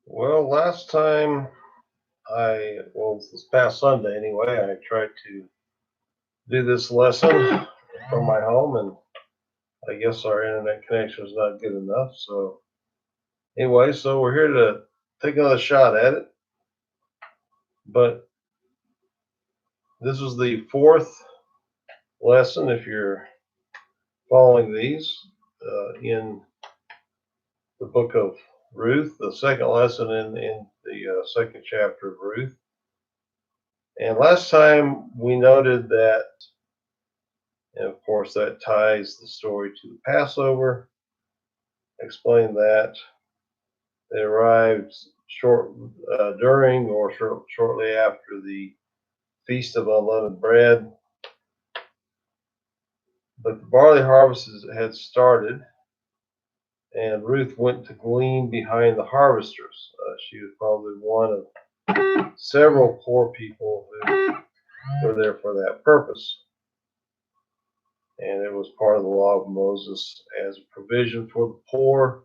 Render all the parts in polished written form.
Well, last time this past Sunday anyway, I tried to do this lesson from my home, and I guess our internet connection is not good enough. So, anyway, so we're here to take another shot at it. But this is the fourth lesson, if you're following these, in the book of Ruth, the second lesson in the second chapter of Ruth. And last time we noted that. And of course, that ties the story to the Passover. Explain that they arrived during or shortly after the Feast of Unleavened Bread. But the barley harvest had started, and Ruth went to glean behind the harvesters. She was probably one of several poor people who were there for that purpose. And it was part of the law of Moses as a provision for the poor,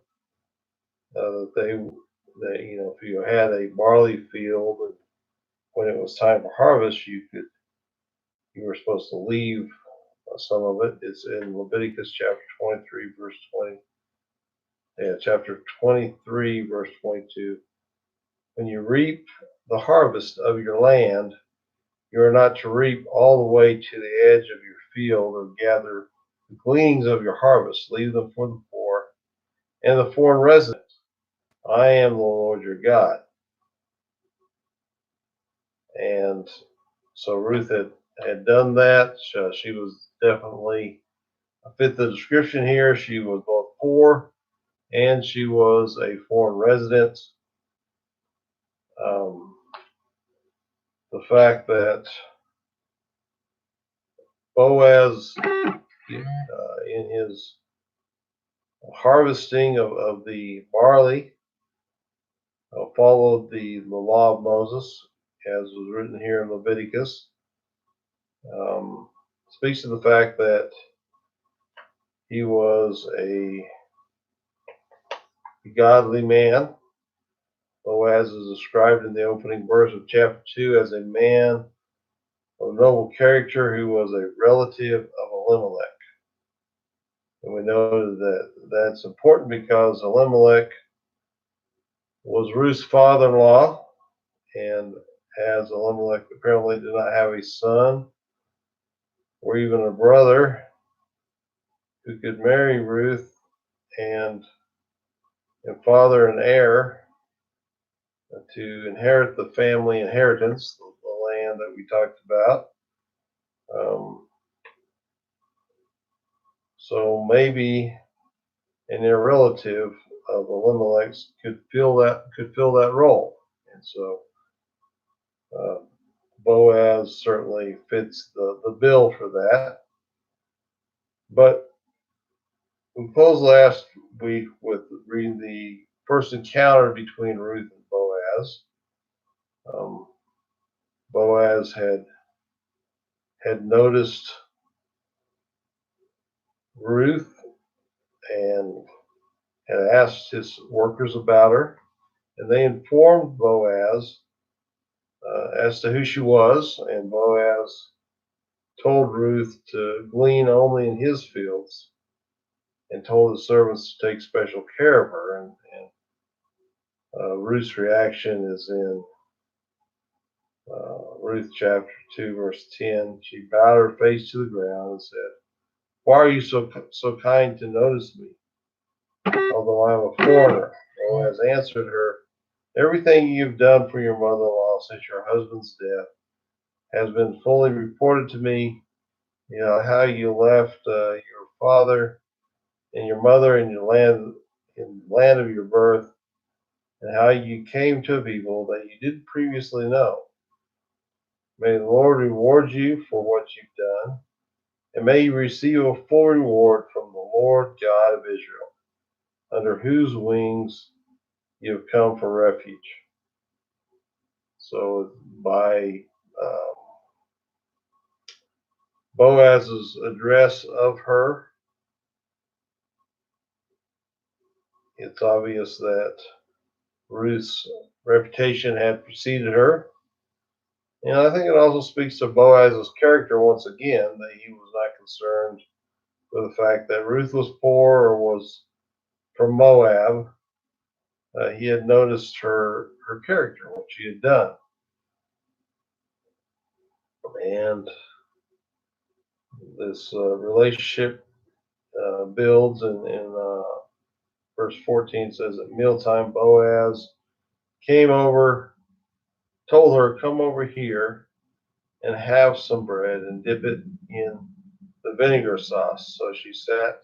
if you had a barley field, and when it was time for harvest, you were supposed to leave some of it. It's in Leviticus chapter 23, verse 20. Yeah, chapter 23, verse 22. When you reap the harvest of your land, you are not to reap all the way to the edge of your field or gather the gleanings of your harvest. Leave them for the poor and the foreign resident. I am the Lord your God. And so Ruth had done that. She was definitely fit the description here. She was both poor and she was a foreign resident. Um, the fact that Boaz, in his harvesting of the barley, followed the law of Moses, as was written here in Leviticus, speaks to the fact that he was a godly man. Boaz is described in the opening verse of chapter 2 as a man of noble character who was a relative of Elimelech. And we know that that's important because Elimelech was Ruth's father-in-law, and as Elimelech apparently did not have a son or even a brother who could marry Ruth and father and heir to inherit the family inheritance, the land that we talked about. So maybe a near relative of Elimelech could fill that role, and so Boaz certainly fits the bill for that. But we closed last week with reading the first encounter between Ruth and Boaz. Boaz had noticed Ruth and had asked his workers about her, and they informed Boaz as to who she was, and Boaz told Ruth to glean only in his fields and told the servants to take special care of her. And Ruth's reaction is in Ruth chapter 2, verse 10. She bowed her face to the ground and said, "Why are you so kind to notice me, although I am a foreigner?" Boaz answered her, "Everything you've done for your mother-in-law since your husband's death has been fully reported to me. You know how you left your father and your mother in the land of your birth, and how you came to a people that you didn't previously know. May the Lord reward you for what you've done, and may you receive a full reward from the Lord God of Israel, under whose wings you have come for refuge." So by Boaz's address of her, it's obvious that Ruth's reputation had preceded her. And I think it also speaks to Boaz's character once again that he was not concerned with the fact that Ruth was poor or was from Moab. He had noticed her character, what she had done. And this relationship builds, and in verse 14 says, at mealtime, Boaz came over, told her, come over here and have some bread and dip it in the vinegar sauce. So she sat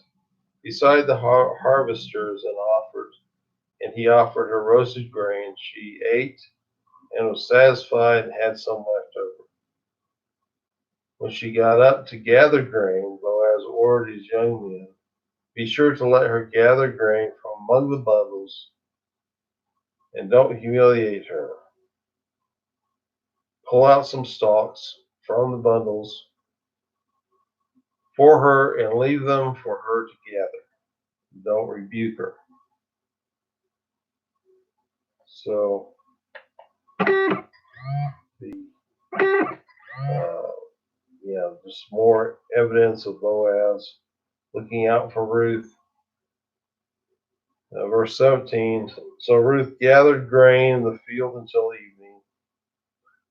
beside the harvesters and he offered her roasted grain. She ate and was satisfied and had some left over. When she got up to gather grain, Boaz ordered his young men, be sure to let her gather grain from among the bundles and don't humiliate her. Pull out some stalks from the bundles for her and leave them for her to gather. Don't rebuke her. So the just more evidence of Boaz looking out for Ruth. Verse 17. So Ruth gathered grain in the field until evening.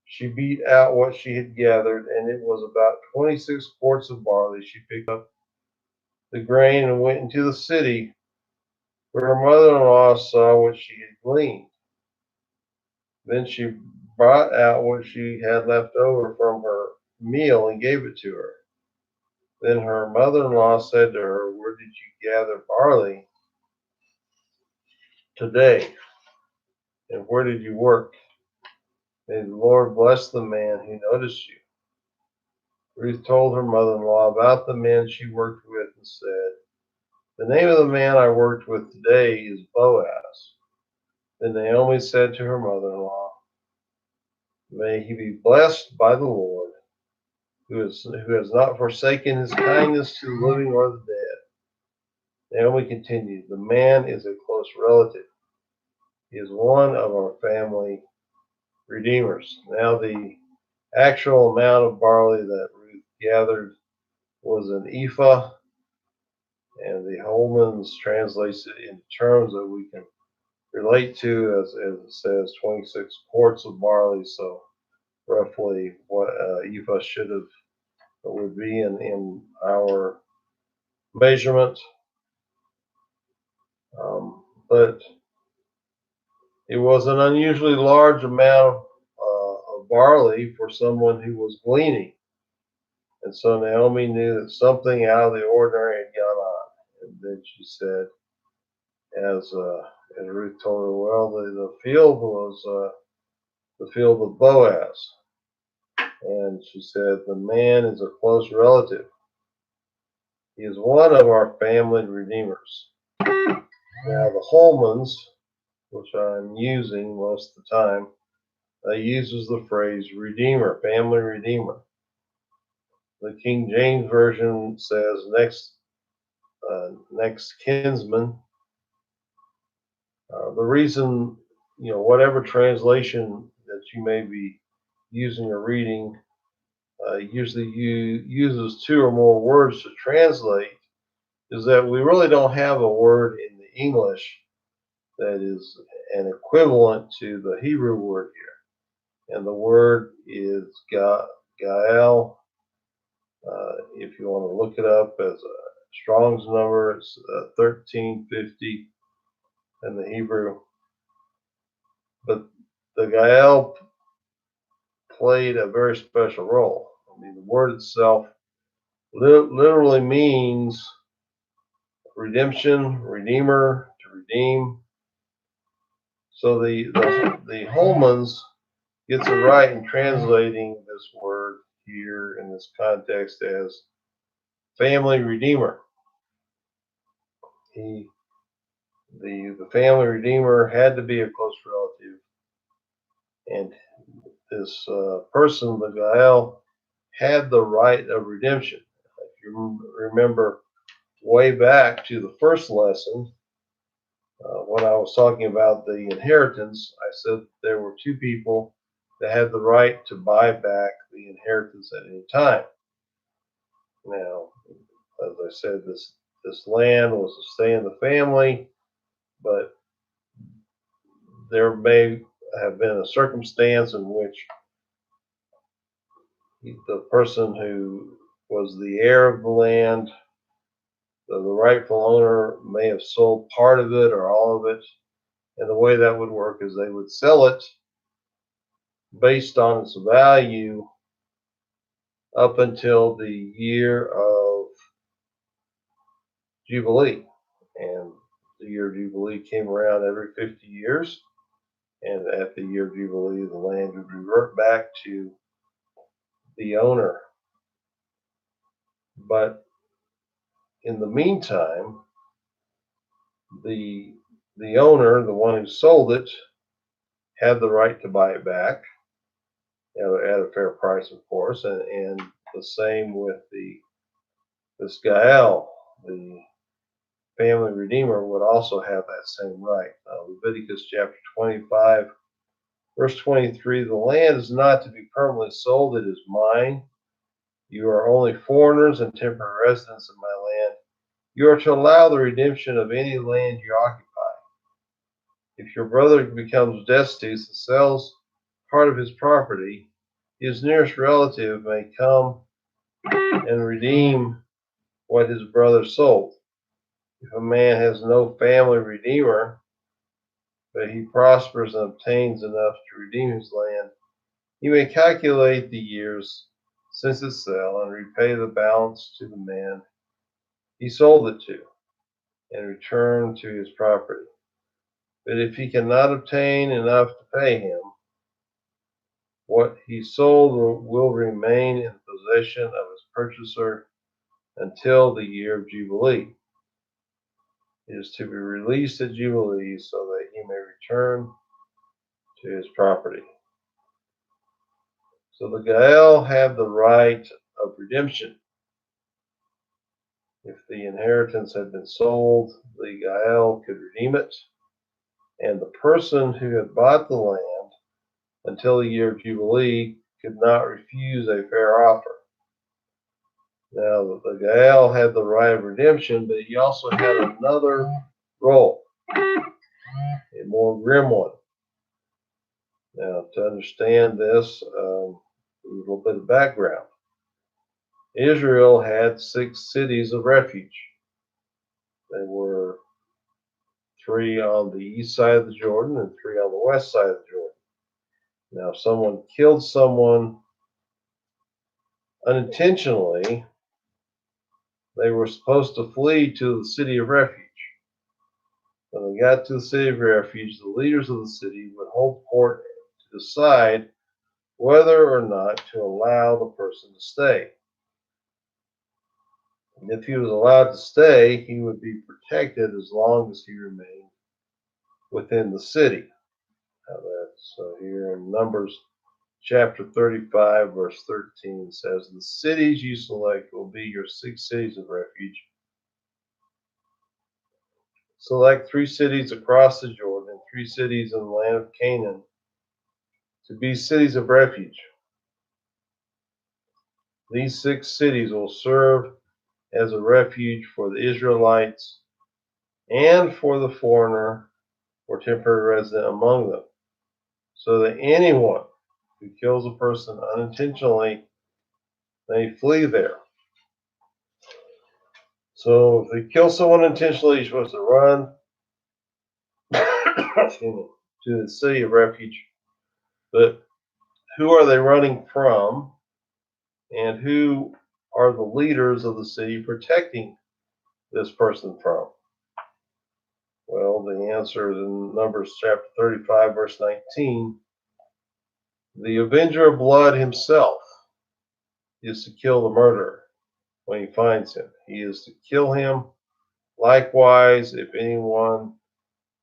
She beat out what she had gathered, and it was about 26 quarts of barley. She picked up the grain and went into the city, where her mother-in-law saw what she had gleaned. Then she brought out what she had left over from her meal and gave it to her. Then her mother-in-law said to her, where did you gather barley today? And where did you work? May the Lord bless the man who noticed you. Ruth told her mother-in-law about the men she worked with and said, the name of the man I worked with today is Boaz. Then Naomi said to her mother-in-law, may he be blessed by the Lord, who has not forsaken his kindness to the living or the dead. Naomi continued, the man is a close relative. He is one of our family redeemers. Now the actual amount of barley that Ruth gathered was an ephah, and the Holman's translates it into terms that we can relate to, as it says 26 quarts of barley, so roughly what ephah would be in our measurement. But it was an unusually large amount of barley for someone who was gleaning. And so Naomi knew that something out of the ordinary had gone on. And then she said, as Ruth told her, well, the field was the field of Boaz. And she said, the man is a close relative. He is one of our family redeemers. Now, the Holmans, which I'm using most of the time, uses the phrase redeemer, family redeemer. The King James Version says next kinsman. The reason, whatever translation that you may be using or reading, usually uses two or more words to translate, is that we really don't have a word in the English that is an equivalent to the Hebrew word here. And the word is Gael. If you want to look it up as a Strong's number, it's 1350 in the Hebrew. But the Gael played a very special role. I mean, the word itself literally means redemption, redeemer, to redeem. So the Holmans gets it right in translating this word here in this context as family redeemer. The family redeemer had to be a close relative, and this person, the Gael, had the right of redemption. If you remember way back to the first lesson, When I was talking about the inheritance, I said there were two people that had the right to buy back the inheritance at any time. Now, as I said, this land was to stay in the family, but there may have been a circumstance in which the person who was the heir of the land, the rightful owner, may have sold part of it or all of it. And the way that would work is they would sell it based on its value up until the year of Jubilee. And the year of Jubilee came around every 50 years. And at the year of Jubilee, the land would revert back to the owner. But in the meantime, the owner, the one who sold it, had the right to buy it back at a fair price, of course, and the same with this Gael, the family redeemer, would also have that same right. Leviticus chapter 25, verse 23: the land is not to be permanently sold; it is mine. You are only foreigners and temporary residents of my land. You are to allow the redemption of any land you occupy. If your brother becomes destitute and sells part of his property, his nearest relative may come and redeem what his brother sold. If a man has no family redeemer, but he prospers and obtains enough to redeem his land, he may calculate the years since its sale and repay the balance to the man he sold it to, and return to his property. But if he cannot obtain enough to pay him, what he sold will remain in possession of his purchaser until the year of Jubilee. It is to be released at Jubilee so that he may return to his property. So the Gael had the right of redemption. If the inheritance had been sold, the Gael could redeem it, and the person who had bought the land until the year of Jubilee could not refuse a fair offer. Now, the Gael had the right of redemption, but he also had another role, a more grim one. Now, to understand this, a little bit of background. Israel had 6 cities of refuge. They were 3 on the east side of the Jordan and 3 on the west side of the Jordan. Now, if someone killed someone unintentionally, they were supposed to flee to the city of refuge. When they got to the city of refuge, the leaders of the city would hold court to decide whether or not to allow the person to stay. And if he was allowed to stay, he would be protected as long as he remained within the city. Now that's here in Numbers chapter 35, verse 13 says, the cities you select will be your 6 cities of refuge. Select 3 cities across the Jordan and 3 cities in the land of Canaan to be cities of refuge. These 6 cities will serve as a refuge for the Israelites and for the foreigner or temporary resident among them, so that anyone who kills a person unintentionally may flee there. So if they kill someone intentionally, you're supposed to run to the city of refuge. But who are they running from? And who are the leaders of the city protecting this person from? Well, the answer is in Numbers chapter 35, verse 19. The avenger of blood himself is to kill the murderer when he finds him. He is to kill him. Likewise, if anyone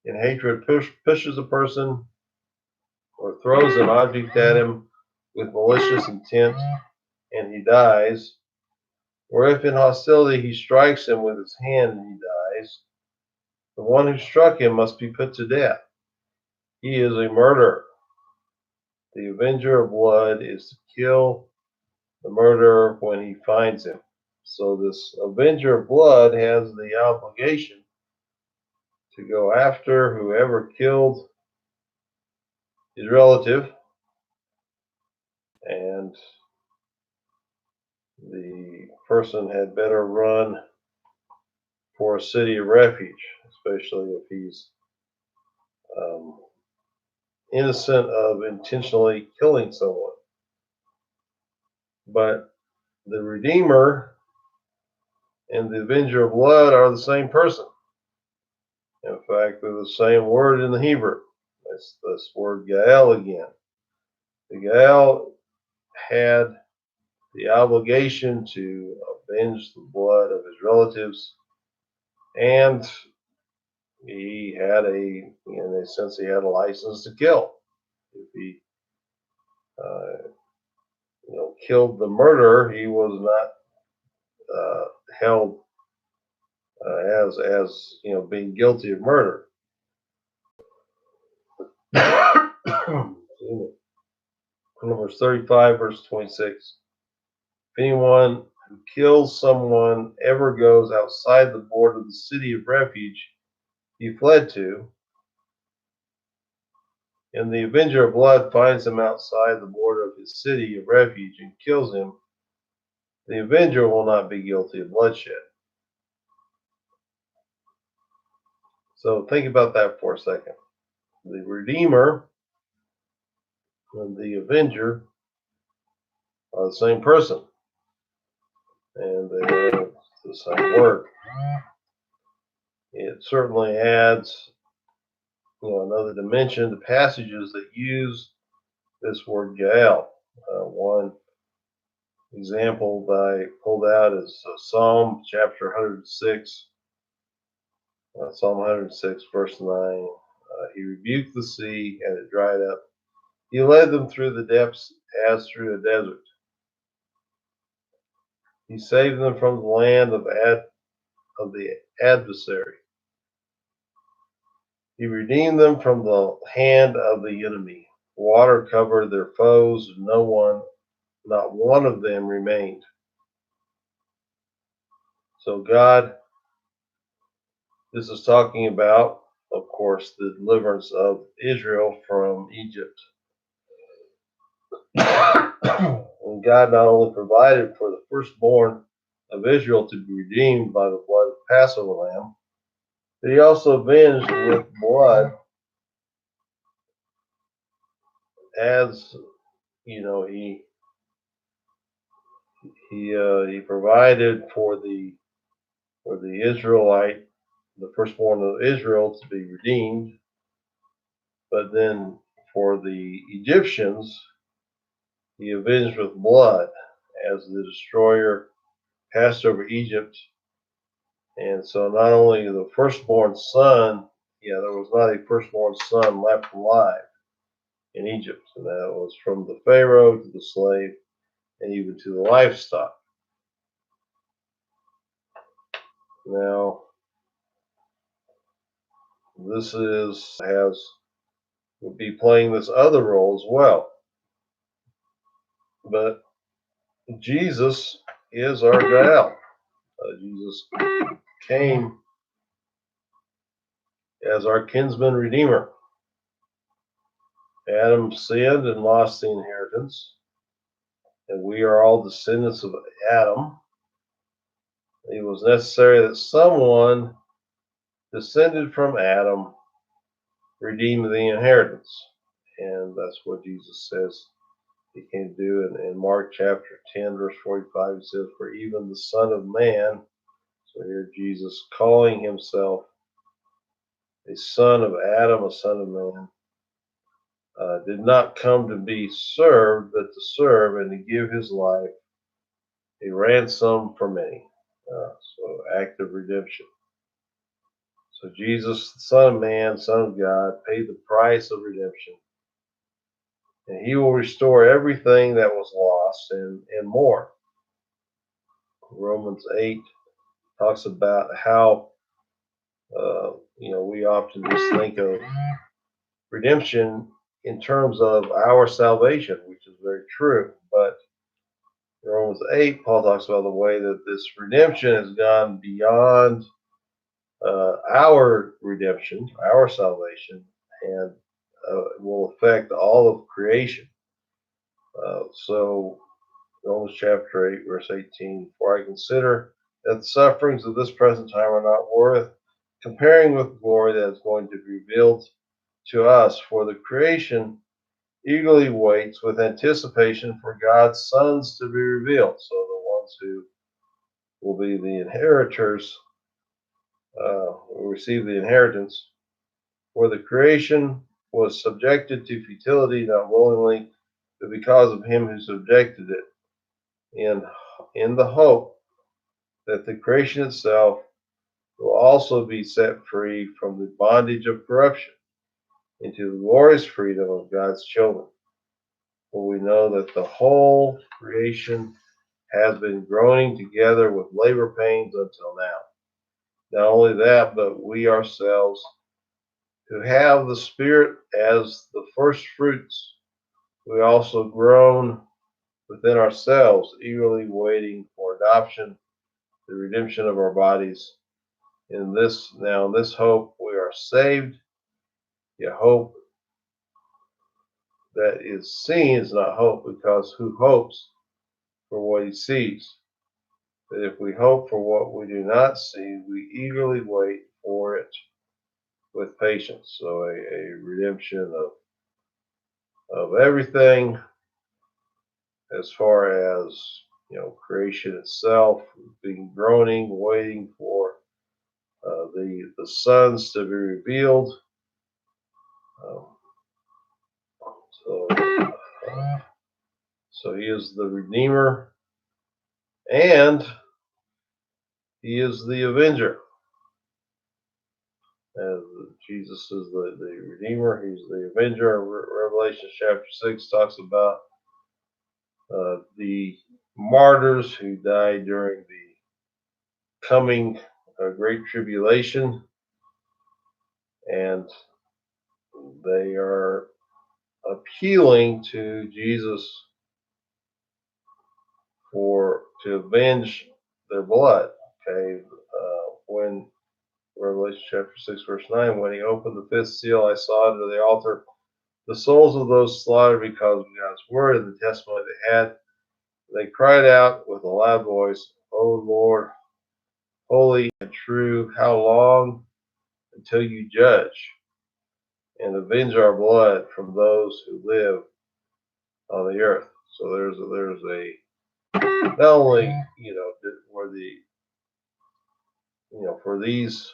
in hatred pushes a person or throws an object at him with malicious intent and he dies, or if in hostility he strikes him with his hand and he dies, The one who struck him must be put to death. He is a murderer. The avenger of blood is to kill the murderer when he finds him. So this avenger of blood has the obligation to go after whoever killed his relative, and the person had better run for a city of refuge, especially if he's um, innocent of intentionally killing someone. But the Redeemer and the Avenger of Blood are the same person. In fact, they're the same word in the Hebrew. That's this word Gael again. The Gael had the obligation to avenge the blood of his relatives, and he had in a sense, he had a license to kill. If he, uh, killed the murderer, he was not held as being guilty of murder. Numbers 35, verse 26. If anyone who kills someone ever goes outside the border of the city of refuge he fled to, and the avenger of blood finds him outside the border of his city of refuge and kills him, the avenger will not be guilty of bloodshed. So think about that for a second. The Redeemer and the Avenger are the same person, and they have the same word. It certainly adds, another dimension to passages that use this word Gael. One example that I pulled out is Psalm chapter 106. Psalm 106, verse 9. He rebuked the sea, and it dried up. He led them through the depths as through a desert. He saved them from the land of the adversary. He redeemed them from the hand of the enemy. Water covered their foes, and not one of them remained. So God, this is talking about, of course, the deliverance of Israel from Egypt. And God not only provided for the firstborn of Israel to be redeemed by the blood of the Passover lamb, but he also avenged with blood, as he provided for the Israelite, the firstborn of Israel, to be redeemed, but then for the Egyptians, he avenged with blood as the destroyer passed over Egypt. And so not only the firstborn son, there was not a firstborn son left alive in Egypt, and that was from the Pharaoh to the slave and even to the livestock. Now, this would be playing this other role as well. But Jesus is our Gael. Jesus came as our kinsman redeemer. Adam sinned and lost the inheritance, and we are all descendants of Adam. It was necessary that someone descended from Adam redeem the inheritance, and that's what Jesus says he came to do in Mark chapter 10, verse 45. He says, "For even the Son of Man," so here Jesus calling himself a son of Adam, a son of man, did not come to be served, but to serve and to give his life a ransom for many. So act of redemption. So Jesus, the Son of Man, Son of God, paid the price of redemption. And he will restore everything that was lost and more. Romans 8 talks about how we often just think of redemption in terms of our salvation, which is very true. But in Romans 8, Paul talks about the way that this redemption has gone beyond our redemption, our salvation, and will affect all of creation. So Romans chapter 8, verse 18, for I consider that the sufferings of this present time are not worth comparing with the glory that is going to be revealed to us. For the creation eagerly waits with anticipation for God's sons to be revealed. So the ones who will be the inheritors, will receive the inheritance. For the creation was subjected to futility, not willingly, but because of him who subjected it, in the hope that the creation itself will also be set free from the bondage of corruption into the glorious freedom of God's children. For we know that the whole creation has been groaning together with labor pains until now. Not only that, but we ourselves, who have the Spirit as the first fruits, we also groan within ourselves, eagerly waiting for adoption, the redemption of our bodies. In this hope we are saved. Yet hope that is seen is not hope, because who hopes for what he sees? But if we hope for what we do not see, we eagerly wait for it with patience. So a redemption of everything, as far as creation itself, being groaning, waiting for the sons to be revealed. Um, so, so he is the Redeemer, and he is the Avenger. And Jesus is the Redeemer. He's the Avenger. Revelation chapter 6 talks about the martyrs who died during the coming Great Tribulation, and they are appealing to Jesus to avenge their blood. Okay, when Revelation chapter 6 verse 9, when he opened the fifth seal, I saw under the altar the souls of those slaughtered because of God's word and the testimony they had. They cried out with a loud voice, O Lord, holy and true, how long until you judge and avenge our blood from those who live on the earth? So there's a not only where for these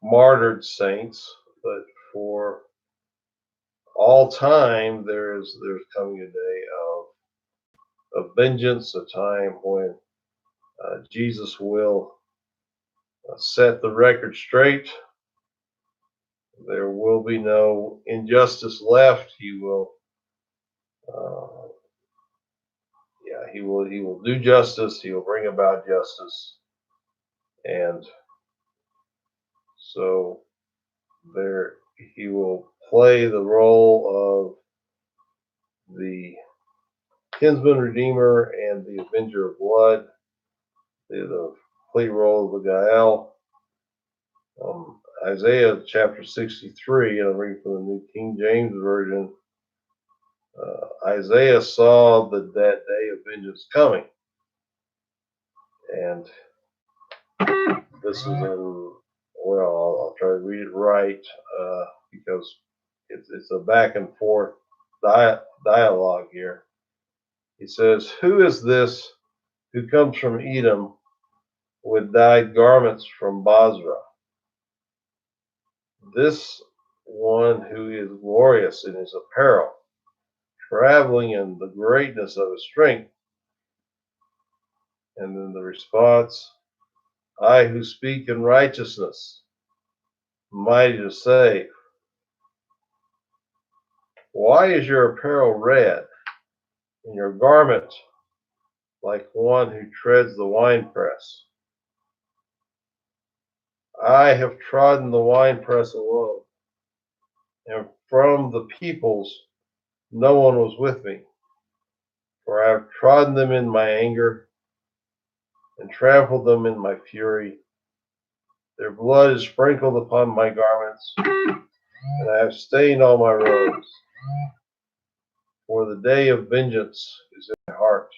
martyred saints, but for all time there's coming a day of vengeance, a time when Jesus will set the record straight. There will be no injustice left. He will he will do justice. He will bring about justice, and so there he will play the role of the kinsman redeemer and the avenger of blood, the complete role of the Gael. Isaiah chapter 63, and I'm reading from the New King James Version. Isaiah saw that day of vengeance coming, and this is in, well, I'll try to read it right, because it's a back and forth dialogue here. He says, who is this who comes from Edom with dyed garments from Basra? This one who is glorious in his apparel, traveling in the greatness of his strength. And then the response, I who speak in righteousness, mighty to save. Why is your apparel red, and your garment like one who treads the winepress? I have trodden the winepress alone, and from the peoples no one was with me. For I have trodden them in my anger, and trampled them in my fury. Their blood is sprinkled upon my garments, and I have stained all my robes. For the day of vengeance is in my heart,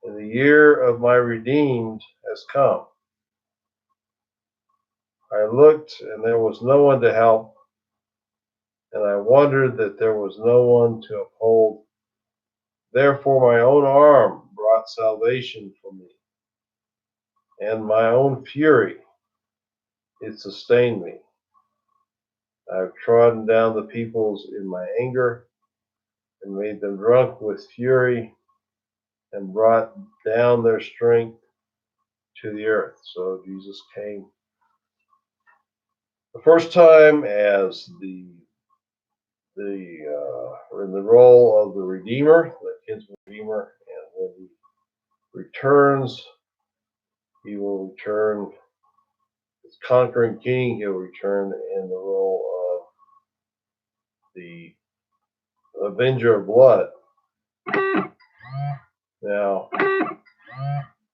and the year of my redeemed has come. I looked, and there was no one to help, and I wondered that there was no one to uphold. Therefore my own arm brought salvation for me, and my own fury it sustained me. I have trodden down the peoples in my anger, and made them drunk with fury, and brought down their strength to the earth. So Jesus came the first time as in the role of the Redeemer, the kinsman Redeemer, and when he returns, he will return as conquering king. He'll return in the role of the avenger of blood. Now,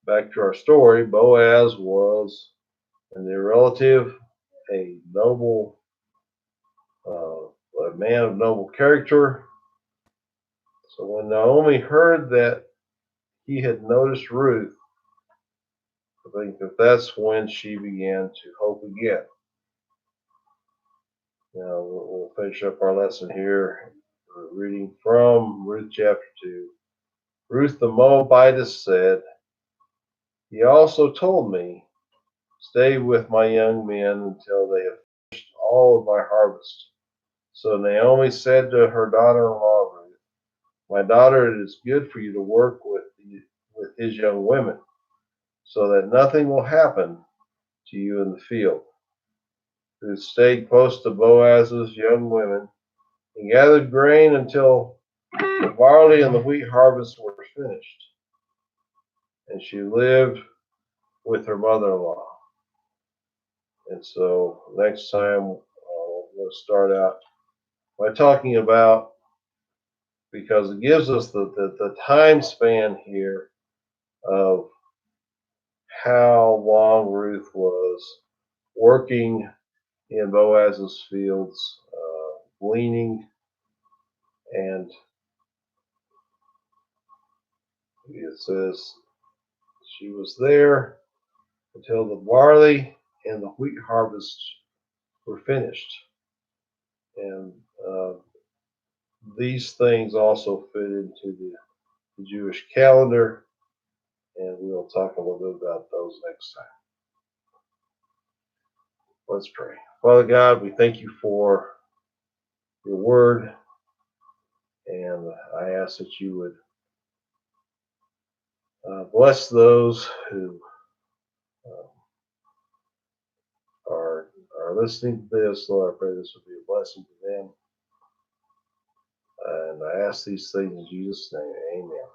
back to our story. Boaz was a near relative, a noble, a man of noble character. So when Naomi heard that he had noticed Ruth, I think that that's when she began to hope again. Now we'll finish up our lesson here, reading from Ruth chapter 2. Ruth the Moabitess said, "He also told me, 'Stay with my young men until they have finished all of my harvest.' So Naomi said to her daughter-in-law Ruth, 'My daughter, it is good for you to work with his young women, so that nothing will happen to you in the field.' Ruth stayed close to Boaz's young women and gathered grain until the barley and the wheat harvests were finished. And she lived with her mother-in-law." And so next time we're going to start out by talking about, because it gives us the time span here of how long Ruth was working in Boaz's fields, gleaning, and it says she was there until the barley and the wheat harvests were finished. And these things also fit into the Jewish calendar, and we'll talk a little bit about those next time. Let's pray. Father God, we thank you for your word, and I ask that you would bless those who are listening to this. Lord, I pray this would be a blessing to them. And I ask these things in Jesus' name. Amen.